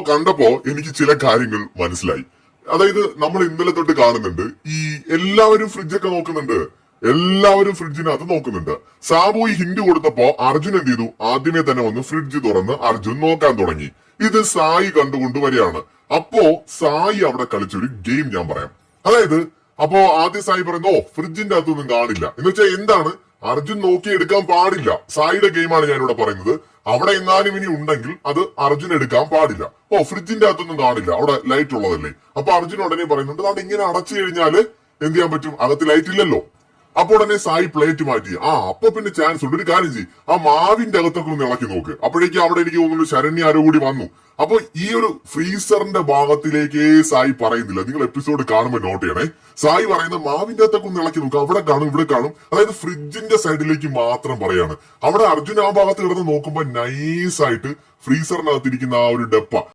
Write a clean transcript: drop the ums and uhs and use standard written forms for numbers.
കണ്ടപ്പോ എനിക്ക് ചില കാര്യങ്ങൾ മനസ്സിലായി. അതായത് നമ്മൾ ഇന്നലെ തൊട്ട് കാണുന്നുണ്ട്, ഈ എല്ലാവരും ഫ്രിഡ്ജൊക്കെ നോക്കുന്നുണ്ട്, എല്ലാവരും ഫ്രിഡ്ജിനകത്ത് നോക്കുന്നുണ്ട്. സാബു ഈ ഹിന്റ് കൊടുത്തപ്പോ അർജുൻ എന്ത് ചെയ്തു? ആദ്യമേ തന്നെ വന്ന് ഫ്രിഡ്ജ് തുറന്ന് അർജുൻ നോക്കാൻ തുടങ്ങി. ഇത് സായി കണ്ടുകൊണ്ട് വരികയാണ്. അപ്പോ സായി അവിടെ കളിച്ചൊരു ഗെയിം ഞാൻ പറയാം. അതായത് അപ്പോ ആദ്യം സായി പറയുന്നു, ഫ്രിഡ്ജിന്റെ അകത്തൊന്നും കാണില്ല എന്ന് വെച്ചാൽ എന്താണ്? അർജുൻ നോക്കിയെടുക്കാൻ പാടില്ല. സായിയുടെ ഗെയിമാണ് ഞാനിവിടെ പറയുന്നത്. അവിടെ എങ്ങാനും ഇനി ഉണ്ടെങ്കിൽ അത് അർജുൻ എടുക്കാൻ പാടില്ല. ഫ്രിഡ്ജിന്റെ അകത്തൊന്നും കാണില്ല, അവിടെ ലൈറ്റ് ഉള്ളതല്ലേ. അപ്പൊ അർജുൻ ഉടനെ പറയുന്നുണ്ട്, അത് ഇങ്ങനെ അടച്ചു കഴിഞ്ഞാല് എന്ത് ചെയ്യാൻ പറ്റും? അകത്ത് ലൈറ്റ് ഇല്ലല്ലോ. അപ്പൊ ഉടനെ സായി പ്ലേറ്റ് മാറ്റി. അപ്പൊ പിന്നെ ചാൻസ് ഉണ്ട്. ഒരു കാര്യം ചെയ്യും, ആ മാവിന്റെ അകത്തൊക്കെ ഒന്ന് ഇളക്കി നോക്ക്. അപ്പോഴേക്കും അവിടെ എനിക്ക് തോന്നുന്നു ശരണ്യ ആരോ കൂടി വന്നു. അപ്പൊ ഈ ഒരു ഫ്രീസറിന്റെ ഭാഗത്തിലേക്കേ സായി പറയുന്നില്ല. നിങ്ങൾ എപ്പിസോഡ് കാണുമ്പോൾ നോട്ട് ചെയ്യണേ. സായി പറയുന്ന മാവിന്റെ അകത്തൊക്കെ ഒന്ന് ഇളക്കി നോക്കുക, അവിടെ കാണും ഇവിടെ കാണും. അതായത് ഫ്രിഡ്ജിന്റെ സൈഡിലേക്ക് മാത്രം പറയാണ്. അവിടെ അർജുൻ ആ ഭാഗത്ത് കിടന്ന് നോക്കുമ്പോ നൈസായിട്ട് ഫ്രീസറിനകത്തിരിക്കുന്ന ആ ഒരു ഡപ്പ